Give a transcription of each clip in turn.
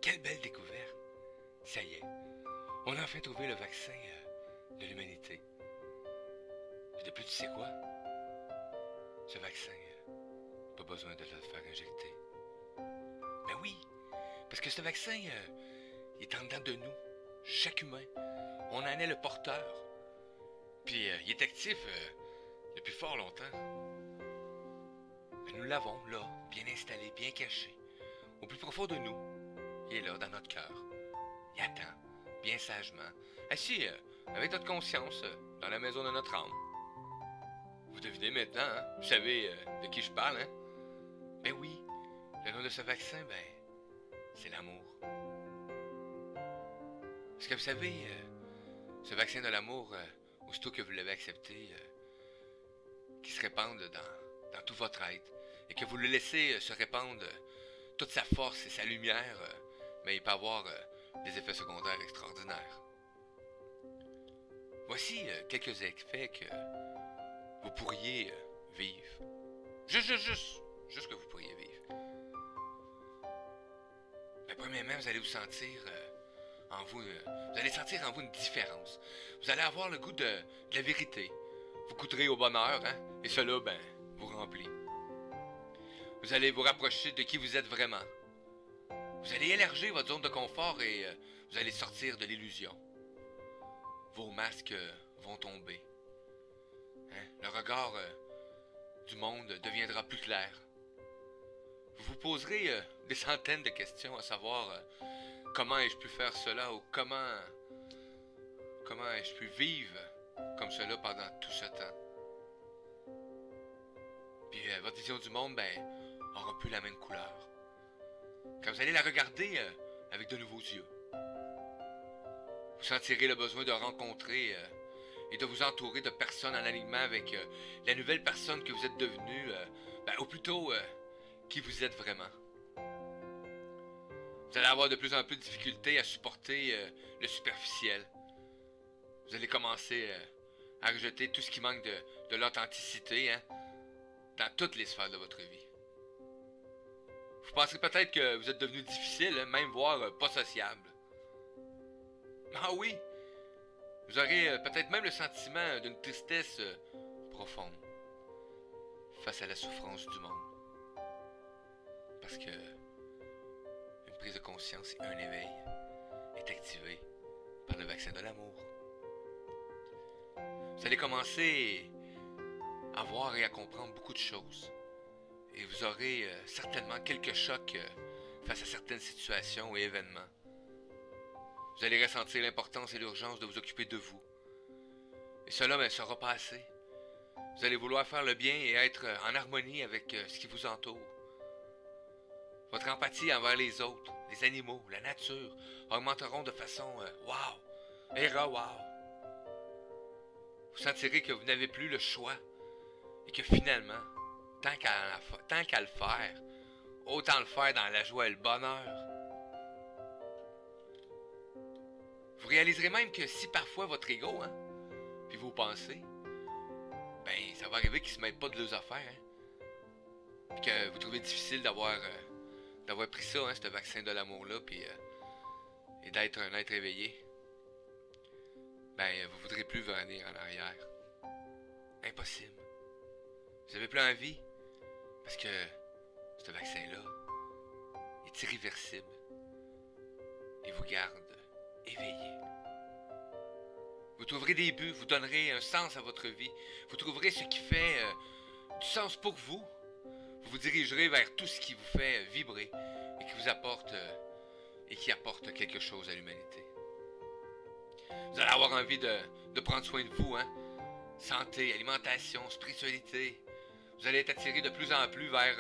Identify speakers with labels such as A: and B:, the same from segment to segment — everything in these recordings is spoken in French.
A: Quelle belle découverte! Ça y est, on a enfin trouvé le vaccin de l'humanité. Et de plus, tu sais quoi? Ce vaccin, pas besoin de le faire injecter. Ben oui, parce que ce vaccin, il est en dedans de nous, chaque humain. On en est le porteur. Puis il est actif depuis fort longtemps. Mais nous l'avons, là, bien installé, bien caché. Au plus profond de nous. Il est là, dans notre cœur. Il attend, bien sagement, assis avec notre conscience, dans la maison de notre âme. Vous devinez maintenant, hein? Vous savez de qui je parle, hein? Ben oui, le nom de ce vaccin, c'est l'amour. Est-ce que vous savez, ce vaccin de l'amour, aussitôt que vous l'avez accepté, qui se répande dans tout votre être, et que vous le laissez se répandre toute sa force et sa lumière, mais il peut avoir des effets secondaires extraordinaires. Voici quelques effets que vous pourriez vivre. Juste que vous pourriez vivre. Mais premièrement, vous allez vous sentir en vous... vous allez sentir en vous une différence. Vous allez avoir le goût de la vérité. Vous goûterez au bonheur, hein? Et cela, vous remplit. Vous allez vous rapprocher de qui vous êtes vraiment. Vous allez élargir votre zone de confort et vous allez sortir de l'illusion. Vos masques vont tomber. Hein? Le regard du monde deviendra plus clair. Vous vous poserez des centaines de questions à savoir comment ai-je pu faire cela ou comment ai-je pu vivre comme cela pendant tout ce temps. Puis votre vision du monde aura plus la même couleur. Quand vous allez la regarder avec de nouveaux yeux, vous sentirez le besoin de rencontrer et de vous entourer de personnes en alignement avec la nouvelle personne que vous êtes devenue, ou plutôt qui vous êtes vraiment. Vous allez avoir de plus en plus de difficultés à supporter le superficiel. Vous allez commencer à rejeter tout ce qui manque de l'authenticité, hein, dans toutes les sphères de votre vie. Vous penserez peut-être que vous êtes devenu difficile, hein, même voire pas sociable. Ah oui, vous aurez peut-être même le sentiment d'une tristesse profonde face à la souffrance du monde. Parce que une prise de conscience et un éveil est activé par le vaccin de l'amour. Vous allez commencer à voir et à comprendre beaucoup de choses. Et vous aurez certainement quelques chocs face à certaines situations et événements. Vous allez ressentir l'importance et l'urgence de vous occuper de vous. Et cela sera pas assez. Vous allez vouloir faire le bien et être en harmonie avec ce qui vous entoure. Votre empathie envers les autres, les animaux, la nature augmenteront de façon wow et wow. Vous sentirez que vous n'avez plus le choix et que finalement, tant qu'à le faire, autant le faire dans la joie et le bonheur. Vous réaliserez même que si parfois votre ego, hein, puis vos pensées, ça va arriver qu'ils se mettent pas de leurs affaires, hein, puis que vous trouvez difficile d'avoir pris ça, hein, ce vaccin de l'amour-là, puis et d'être un être éveillé, vous voudrez plus venir en arrière. Impossible. Vous avez plus envie, parce que ce vaccin-là est irréversible et vous garde éveillé. Vous trouverez des buts, vous donnerez un sens à votre vie, vous trouverez ce qui fait du sens pour vous. Vous vous dirigerez vers tout ce qui vous fait vibrer et qui vous apporte qui apporte quelque chose à l'humanité. Vous allez avoir envie de prendre soin de vous, hein? Santé, alimentation, spiritualité. Vous allez être attiré de plus en plus vers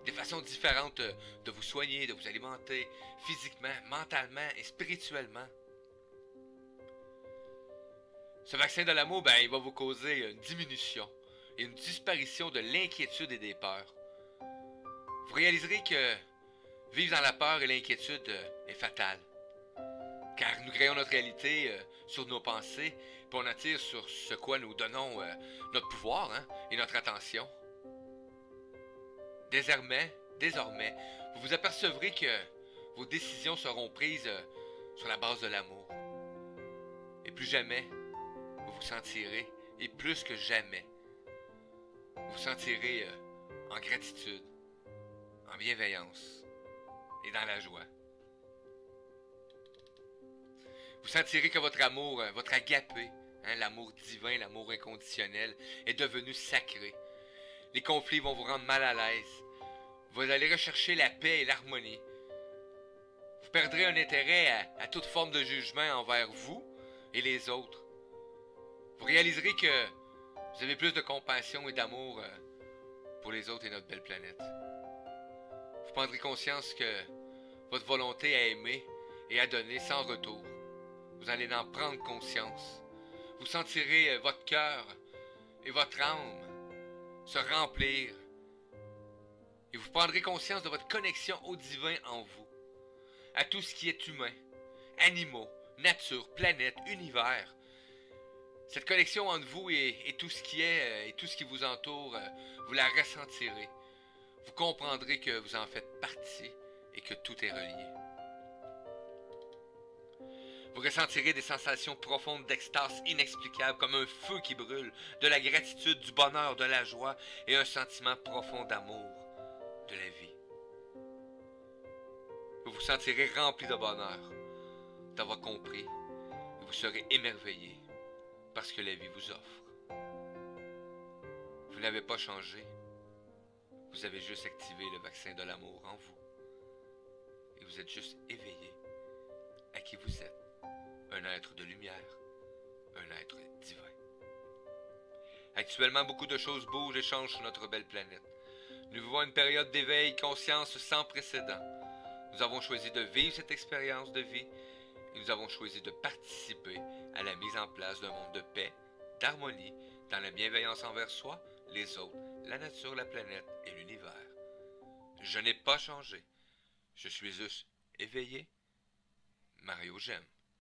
A: des façons différentes de vous soigner, de vous alimenter physiquement, mentalement et spirituellement. Ce vaccin de l'amour, il va vous causer une diminution et une disparition de l'inquiétude et des peurs. Vous réaliserez que vivre dans la peur et l'inquiétude est fatal. Car nous créons notre réalité sur nos pensées, puis on attire sur ce quoi nous donnons notre pouvoir, hein, et notre attention. Désormais, vous vous apercevrez que vos décisions seront prises sur la base de l'amour. Et plus jamais, vous vous sentirez, et plus que jamais, vous vous sentirez en gratitude, en bienveillance et dans la joie. Vous sentirez que votre amour, votre agapé, l'amour divin, l'amour inconditionnel, est devenu sacré. Les conflits vont vous rendre mal à l'aise. Vous allez rechercher la paix et l'harmonie. Vous perdrez un intérêt à toute forme de jugement envers vous et les autres. Vous réaliserez que vous avez plus de compassion et d'amour pour les autres et notre belle planète. Vous prendrez conscience que votre volonté à aimer et à donner sans retour. Vous allez en prendre conscience. Vous sentirez votre cœur et votre âme se remplir. Et vous prendrez conscience de votre connexion au divin en vous, à tout ce qui est humain, animaux, nature, planète, univers. Cette connexion entre vous et tout ce qui est et tout ce qui vous entoure, vous la ressentirez. Vous comprendrez que vous en faites partie et que tout est relié. Vous ressentirez des sensations profondes d'extase inexplicable comme un feu qui brûle, de la gratitude, du bonheur, de la joie et un sentiment profond d'amour de la vie. Vous vous sentirez rempli de bonheur d'avoir compris et vous serez émerveillé par ce que la vie vous offre. Vous n'avez pas changé, vous avez juste activé le vaccin de l'amour en vous et vous êtes juste éveillé à qui vous êtes. Un être de lumière, un être divin. Actuellement, beaucoup de choses bougent et changent sur notre belle planète. Nous vivons une période d'éveil conscience sans précédent. Nous avons choisi de vivre cette expérience de vie et nous avons choisi de participer à la mise en place d'un monde de paix, d'harmonie, dans la bienveillance envers soi, les autres, la nature, la planète et l'univers. Je n'ai pas changé. Je suis juste éveillé. Mario J'aime.